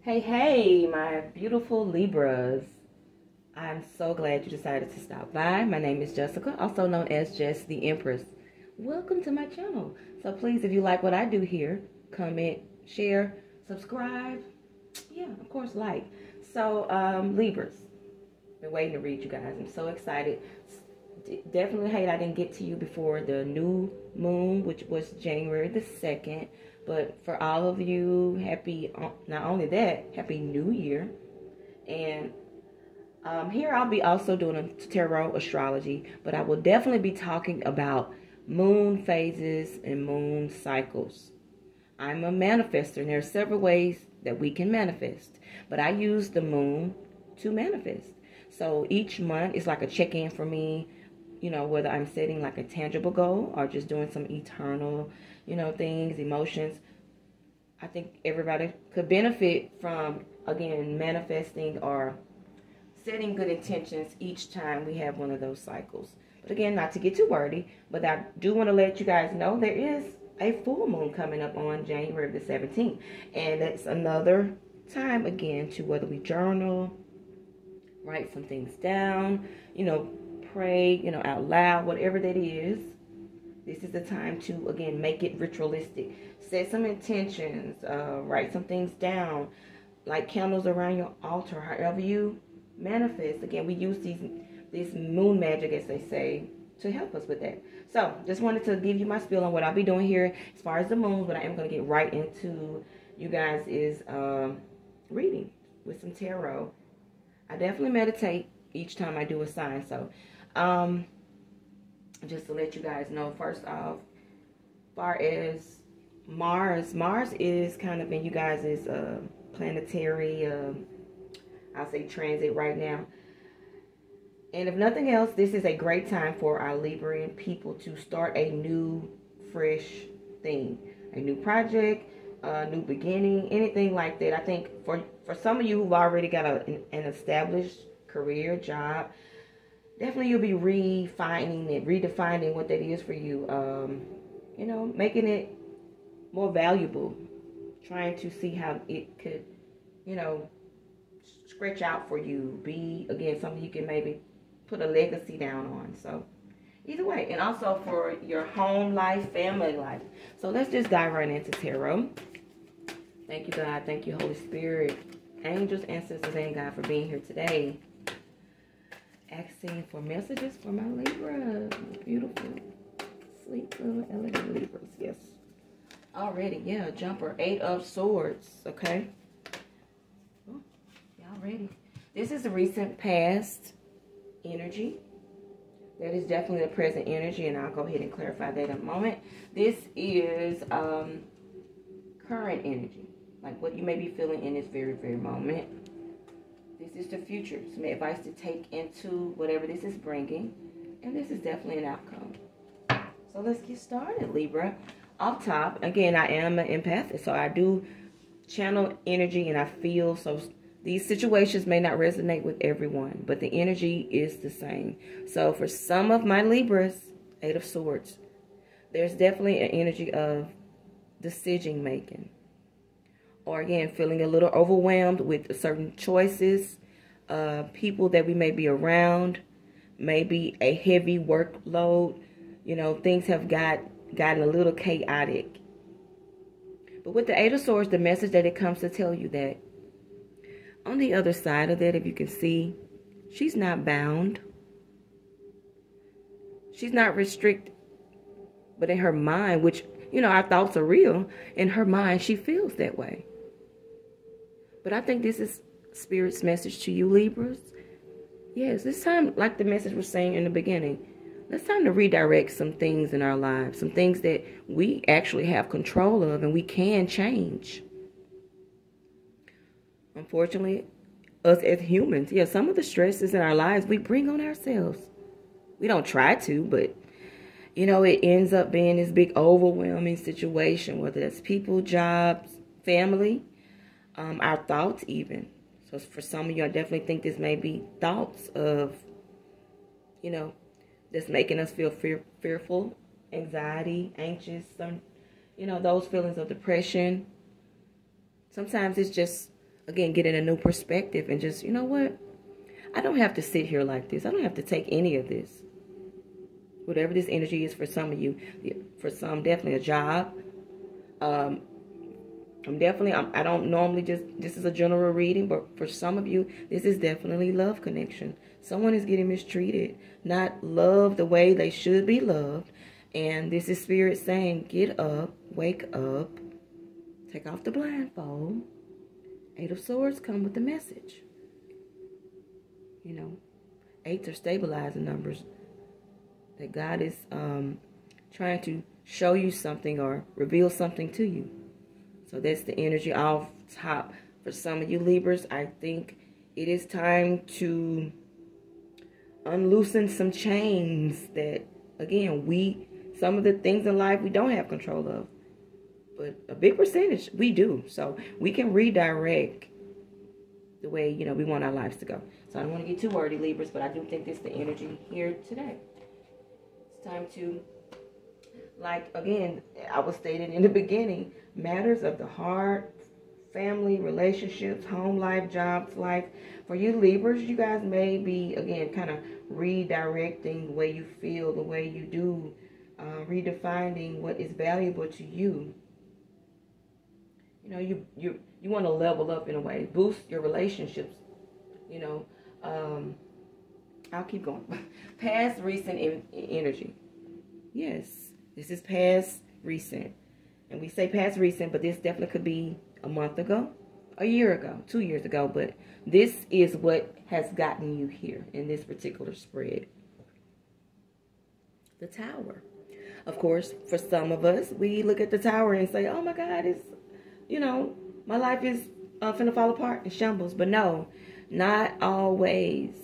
Hey, my beautiful Libras. I'm so glad you decided to stop by. My name is Jessica, also known as Jess the Empress. Welcome to my channel. So please, if you like what I do here, comment, share, subscribe. Yeah, of course, like. So, Libras, been waiting to read you guys. I'm so excited. Definitely hate I didn't get to you before the new moon, which was January the 2nd. But for all of you, happy, not only that, happy new year. And here I'll be also doing a tarot astrology, but I will definitely be talking about moon phases and moon cycles. I'm a manifester, and there are several ways that we can manifest, but I use the moon to manifest. So each month is like a check-in for me, you know, whether I'm setting like a tangible goal or just doing some eternal, you know, things, emotions. I think everybody could benefit from, again, manifesting or setting good intentions each time we have one of those cycles. But again, not to get too wordy, but I do want to let you guys know there is a full moon coming up on January the 17th. And that's another time, again, to whether we journal, write some things down, you know, pray, you know, out loud, whatever that is. This is the time to, again, make it ritualistic. Set some intentions, write some things down, light candles around your altar, however you manifest. Again, we use this moon magic, as they say, to help us with that. So, just wanted to give you my spiel on what I'll be doing here as far as the moons, but I am going to get right into you guys is reading with some tarot. I definitely meditate each time I do a sign, so just to let you guys know, first off, as far as Mars is kind of in you guys' planetary, I'll say transit right now. And if nothing else, this is a great time for our Libran people to start a new, fresh thing. A new project, a new beginning, anything like that. I think for some of you who've already got an established career, job, definitely you'll be redefining what that is for you. You know, making it more valuable. Trying to see how it could, you know, stretch out for you. Be, again, something you can maybe put a legacy down on. So, either way. And also for your home life, family life. So, let's just dive right into tarot. Thank you, God. Thank you, Holy Spirit. Angels, ancestors, and God for being here today. Asking for messages for my Libra. Beautiful. Sweet little elegant Libras. Yes. Already, yeah. Jumper. 8 of Swords. Okay. Oh, y'all ready? This is the recent past energy. That is definitely the present energy, and I'll go ahead and clarify that in a moment. This is current energy. Like what you may be feeling in this very, very moment. This is the future. Some advice to take into whatever this is bringing. And this is definitely an outcome. So let's get started, Libra. Off top, again, I am an empath. So I do channel energy and I feel. So these situations may not resonate with everyone. But the energy is the same. So for some of my Libras, 8 of Swords, there's definitely an energy of decision making. Or again, feeling a little overwhelmed with certain choices, people that we may be around, maybe a heavy workload. You know, things have gotten a little chaotic. But with the 8 of Swords, the message that it comes to tell you that on the other side of that, if you can see, she's not bound. She's not restricted. But in her mind, which, you know, our thoughts are real, in her mind, she feels that way. But I think this is Spirit's message to you, Libras. Yes, this time, like the message was saying in the beginning, it's time to redirect some things in our lives. Some things that we actually have control of and we can change. Unfortunately, us as humans, yeah, some of the stresses in our lives we bring on ourselves. We don't try to, but, you know, it ends up being this big overwhelming situation, whether that's people, jobs, family, our thoughts even. So for some of you, I definitely think this may be thoughts of, you know, that's making us feel fearful, anxiety, anxious, you know, those feelings of depression. Sometimes it's just again, getting a new perspective and just, you know what? I don't have to sit here like this. I don't have to take any of this. Whatever this energy is for some of you, for some, definitely a job. I don't normally this is a general reading, but for some of you, this is definitely love connection. Someone is getting mistreated, not loved the way they should be loved. And this is Spirit saying, get up, wake up, take off the blindfold. 8 of Swords come with the message. You know, 8s are stabilizing numbers. That God is trying to show you something or reveal something to you. So that's the energy off top. For some of you Libras, I think it is time to unloosen some chains that, again, some of the things in life we don't have control of. But a big percentage we do. So we can redirect the way, you know, we want our lives to go. So I don't want to get too wordy, Libras, but I do think this is the energy here today. It's time to, like, again, I was stating in the beginning, matters of the heart, family, relationships, home life, jobs, life. For you Libras, you guys may be, again, kind of redirecting the way you feel, the way you do, redefining what is valuable to you. You know, you want to level up in a way, boost your relationships. You know, I'll keep going. Past, recent energy. Yes, this is past, recent. And we say past, recent, but this definitely could be a month ago, a year ago, 2 years ago. But this is what has gotten you here in this particular spread. The Tower. Of course, for some of us, we look at the Tower and say, oh my God, it's, you know, my life is finna fall apart in shambles. But no, not always.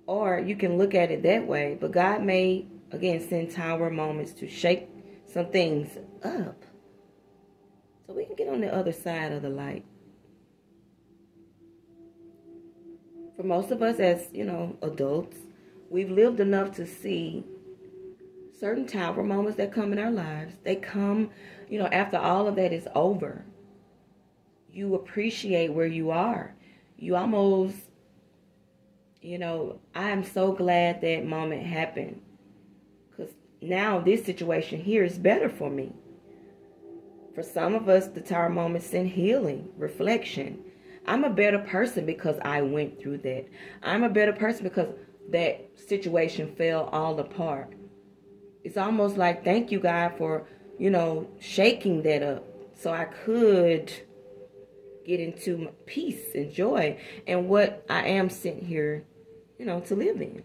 Or you can look at it that way. But God may, again, send Tower moments to shake some things up, so we can get on the other side of the light. For most of us as, you know, adults, we've lived enough to see certain Tower moments that come in our lives. They come, you know, after all of that is over. You appreciate where you are. You almost, you know, I am so glad that moment happened. Because now this situation here is better for me. For some of us, the Tower moments send healing, reflection. I'm a better person because I went through that. I'm a better person because that situation fell all apart. It's almost like, thank you, God, for, you know, shaking that up so I could get into peace and joy and what I am sent here, you know, to live in.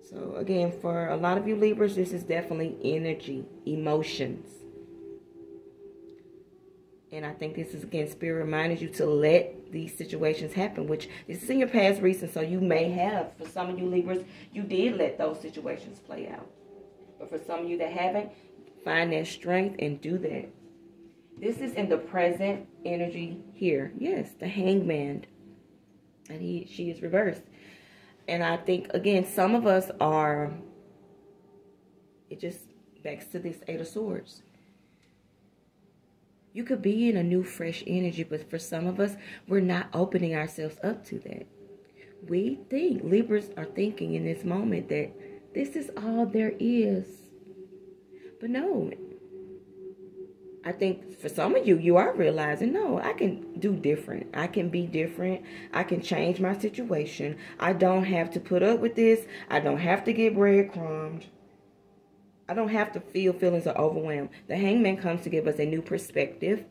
So, again, for a lot of you Libras, this is definitely energy, emotions. And I think this is, again, Spirit reminded you to let these situations happen, which this is in your past recent, so you may have, for some of you Libras, you did let those situations play out. But for some of you that haven't, find that strength and do that. This is in the present energy here. Yes, the Hangman. And she is reversed. And I think, again, some of us are, it just backs to this 8 of Swords. You could be in a new, fresh energy, but for some of us, we're not opening ourselves up to that. We think, Libras are thinking in this moment that this is all there is. But no, I think for some of you, you are realizing, no, I can do different. I can be different. I can change my situation. I don't have to put up with this. I don't have to get breadcrumbed. I don't have to feel feelings are overwhelmed. The Hangman comes to give us a new perspective,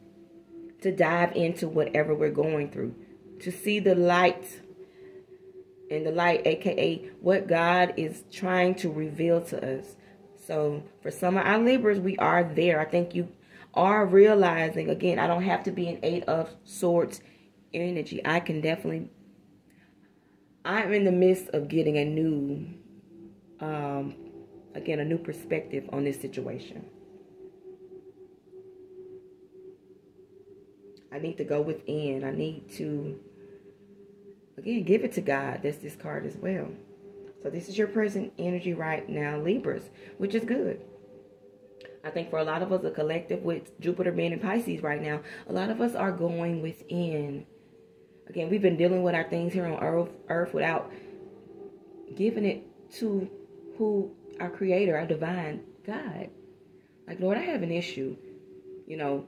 to dive into whatever we're going through, to see the light. And the light, aka what God is trying to reveal to us. So for some of our Libras, we are there. I think you are realizing, again, I don't have to be an 8 of Swords energy. I can definitely, I'm in the midst of getting a new, again, a new perspective on this situation. I need to go within. I need to, again, give it to God. That's this card as well. So this is your present energy right now, Libras, which is good. I think for a lot of us, a collective with Jupiter being in Pisces right now, a lot of us are going within. Again, we've been dealing with our things here on Earth without giving it to who our creator, our divine God. Like, Lord, I have an issue. You know,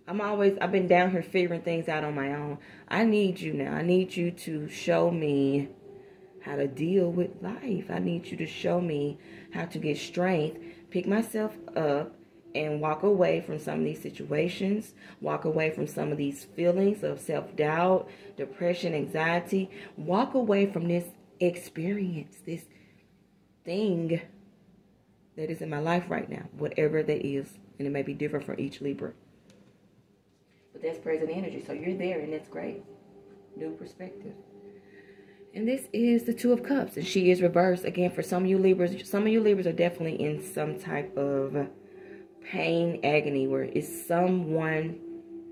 I've been down here figuring things out on my own. I need you now. I need you to show me how to deal with life. I need you to show me how to get strength, pick myself up, and walk away from some of these situations, walk away from some of these feelings of self-doubt, depression, anxiety, walk away from this experience, this thing that is in my life right now, whatever that is. And it may be different for each Libra. But that's present energy. So you're there, and that's great. New perspective. And this is the Two of Cups, and she is reversed. Again, for some of you Libras are definitely in some type of pain, agony, where it's someone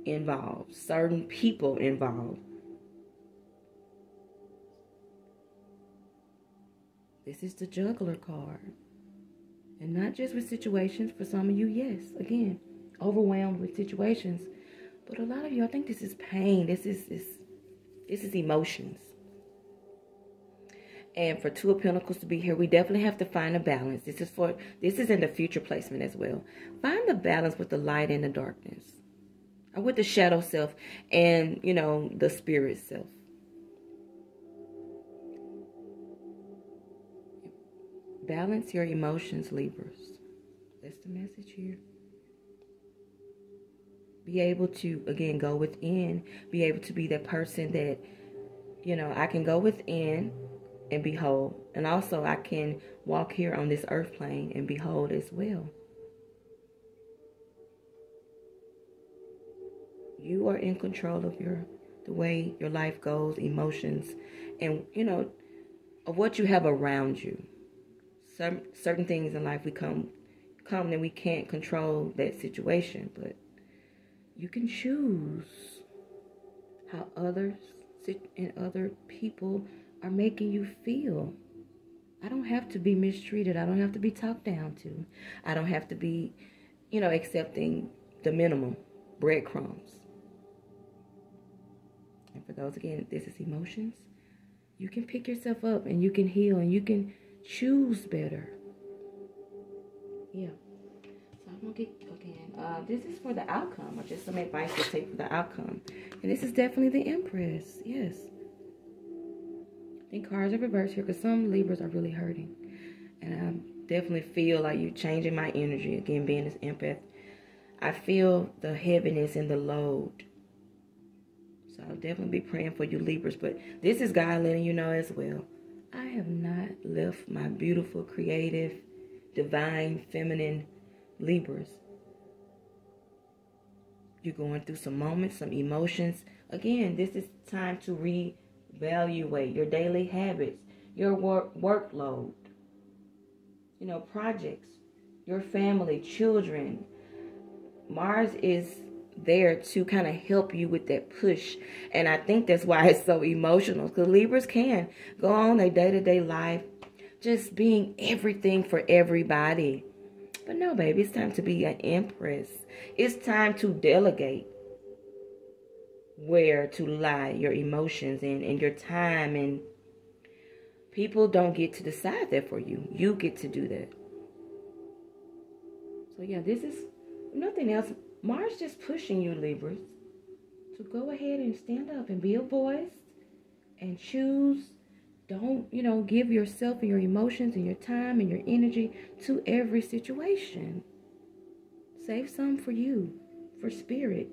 involved, certain people involved. This is the Juggler card. And not just with situations. For some of you, yes, again, overwhelmed with situations. But a lot of you, I think this is pain. This is emotions. And for Two of Pentacles to be here, we definitely have to find a balance. This is in the future placement as well. Find the balance with the light and the darkness. Or with the shadow self and, you know, the spirit self. Balance your emotions, Libras. That's the message here. Be able to, again, go within. Be able to be that person that, you know, I can go within and be whole. And also I can walk here on this earth plane and be whole as well. You are in control of the way your life goes, emotions, and, you know, of what you have around you. Certain things in life we come and we can't control that situation, but you can choose how others and other people are making you feel. I don't have to be mistreated. I don't have to be talked down to. I don't have to be, you know, accepting the minimum breadcrumbs. And for those, again, this is emotions. You can pick yourself up and you can heal and you can choose better. Yeah. So I'm going to get, again, this is for the outcome, or just some advice to take for the outcome. And this is definitely the Empress. Yes. I think cards are reversed here because some Libras are really hurting. And I definitely feel like you're changing my energy. Again, being this empath, I feel the heaviness and the load. So I'll definitely be praying for you Libras. But this is God letting you know as well. I have not left my beautiful, creative, divine, feminine Libras. You're going through some moments, some emotions. Again, this is time to reevaluate your daily habits, your workload, you know, projects, your family, children. Mars is there to kind of help you with that push. And I think that's why it's so emotional, because Libras can go on their day-to-day life just being everything for everybody. But no, baby, it's time to be an Empress. It's time to delegate where to lie your emotions and your time. And people don't get to decide that for you. You get to do that. So yeah, this is nothing else. Mars just pushing you, Libras, to go ahead and stand up and be a voice and choose. Don't, you know, give yourself and your emotions and your time and your energy to every situation. Save some for you, for spirit,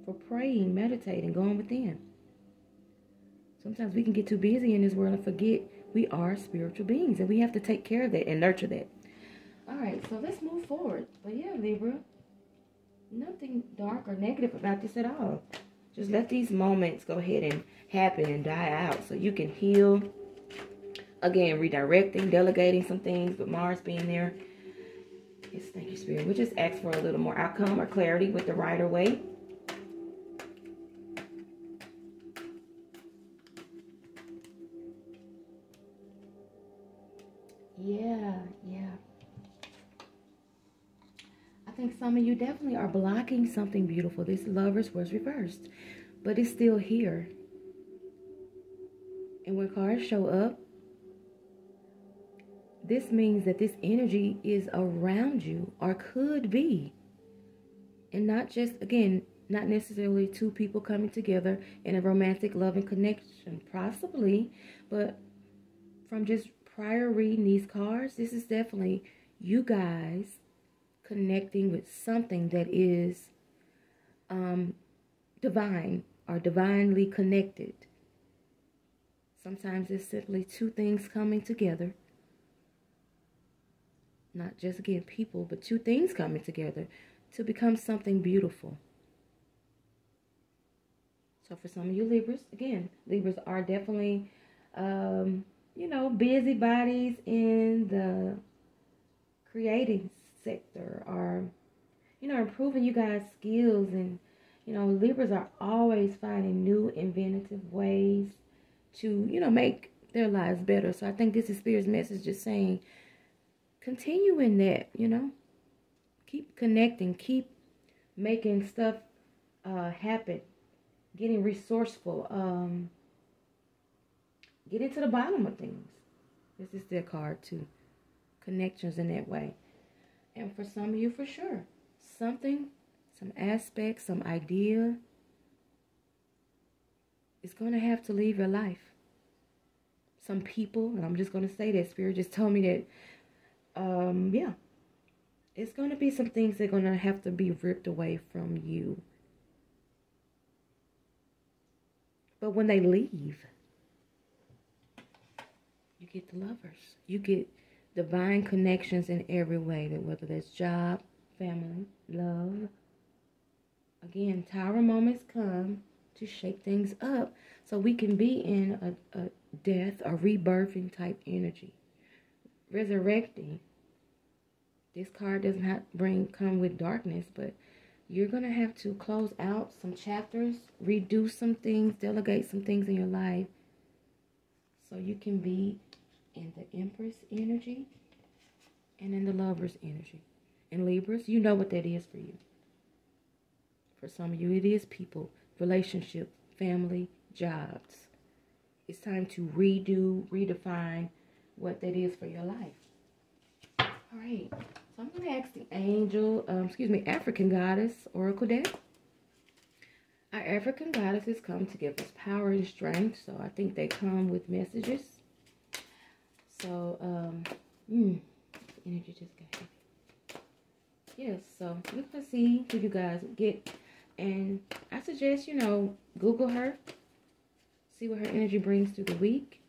for praying, meditating, going within. Sometimes we can get too busy in this world and forget we are spiritual beings, and we have to take care of that and nurture that. All right, so let's move forward. But yeah, Libra, nothing dark or negative about this at all. Just let these moments go ahead and happen and die out so you can heal. Again, redirecting, delegating some things, but Mars being there. Yes, thank you, Spirit. We'll just ask for a little more outcome or clarity with the Rider-Waite. Yeah. think some of you definitely are blocking something beautiful. This Lovers was reversed, but it's still here. And when cards show up, this means that this energy is around you, or could be. And not just, again, not necessarily two people coming together in a romantic loving connection, possibly, but from just prior reading these cards, this is definitely you guys connecting with something that is divine or divinely connected. Sometimes it's simply two things coming together. Not just, again, people, but two things coming together to become something beautiful. So for some of you Libras, again, Libras are definitely, busybodies in the creating sector, or, improving you guys' skills. And, Libras are always finding new inventive ways to, make their lives better. So I think this is Spirit's message, just saying, continue in that, keep connecting, keep making stuff happen, getting resourceful, getting to the bottom of things. This is their card too. Connections in that way. And for some of you, for sure, something, some aspect, some idea is going to have to leave your life. Some people, and I'm just going to say that Spirit just told me that, it's going to be some things that are going to have to be ripped away from you. But when they leave, you get the Lovers. You get divine connections in every way, that whether that's job, family, love. Again, Tower moments come to shake things up so we can be in a death or rebirthing type energy. Resurrecting. This card does not come with darkness, but you're going to have to close out some chapters, redo some things, delegate some things in your life so you can be in the Empress energy and in the Lovers energy. And Libras, you know what that is for you. For some of you, it is people, relationship, family, jobs. It's time to redefine what that is for your life. All right. So I'm going to ask the African Goddess Oracle deck. Our African Goddesses come to give us power and strength. So I think they come with messages. So, energy just got heavy. Yes, so we're going to see who you guys get. And I suggest, Google her. See what her energy brings through the week.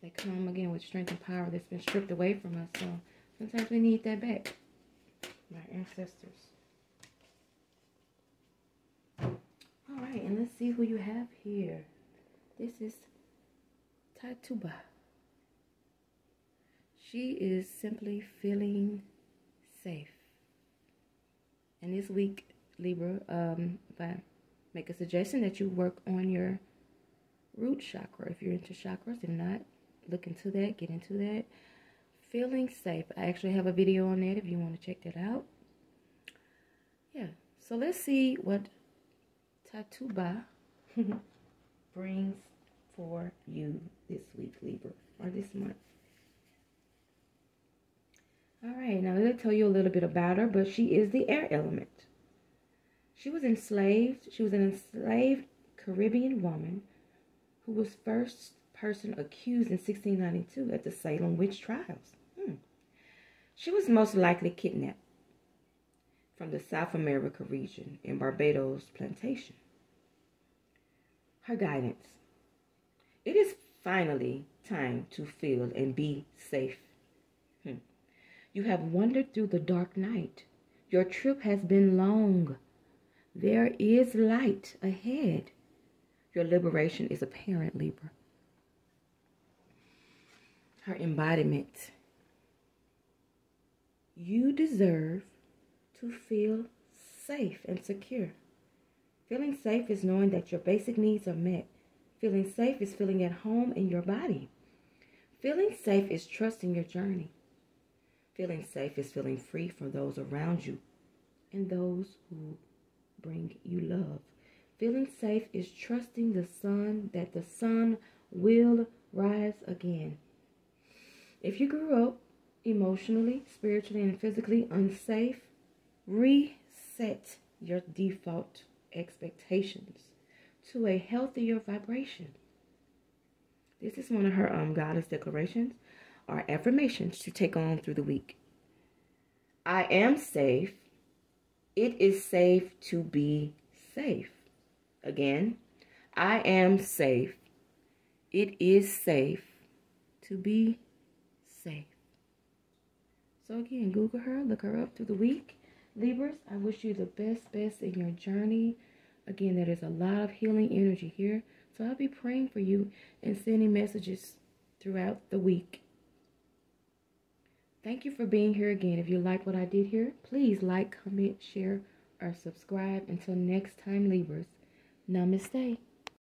They come, again, with strength and power that's been stripped away from us. So sometimes we need that back. My ancestors. All right, and let's see who you have here. This is Tatuba. She is simply feeling safe. And this week, Libra, if I make a suggestion that you work on your root chakra, if you're into chakras. If not, look into that, get into that. Feeling safe. I actually have a video on that if you want to check that out. Yeah, so let's see what Tatuba brings for you this week, Libra, or this month. All right, now let me tell you a little bit about her, but she is the air element. She was enslaved. She was an enslaved Caribbean woman who was first person accused in 1692 at the Salem witch trials. She was most likely kidnapped from the South America region in Barbados plantation. Her guidance. It is finally time to feel and be safe. You have wandered through the dark night. Your trip has been long. There is light ahead. Your liberation is apparent, Libra. Her embodiment. You deserve to feel safe and secure. Feeling safe is knowing that your basic needs are met. Feeling safe is feeling at home in your body. Feeling safe is trusting your journey. Feeling safe is feeling free from those around you and those who bring you love. Feeling safe is trusting the sun, that the sun will rise again. If you grew up emotionally, spiritually, and physically unsafe, reset your default expectations to a healthier vibration. This is one of her goddess declarations or affirmations to take on through the week. I am safe. It is safe to be safe. Again, I am safe. It is safe to be safe. So again, Google her, look her up through the week. Libras, I wish you the best in your journey. Again, there is a lot of healing energy here. So I'll be praying for you and sending messages throughout the week. Thank you for being here again. If you like what I did here, please like, comment, share, or subscribe. Until next time, Libras, Namaste.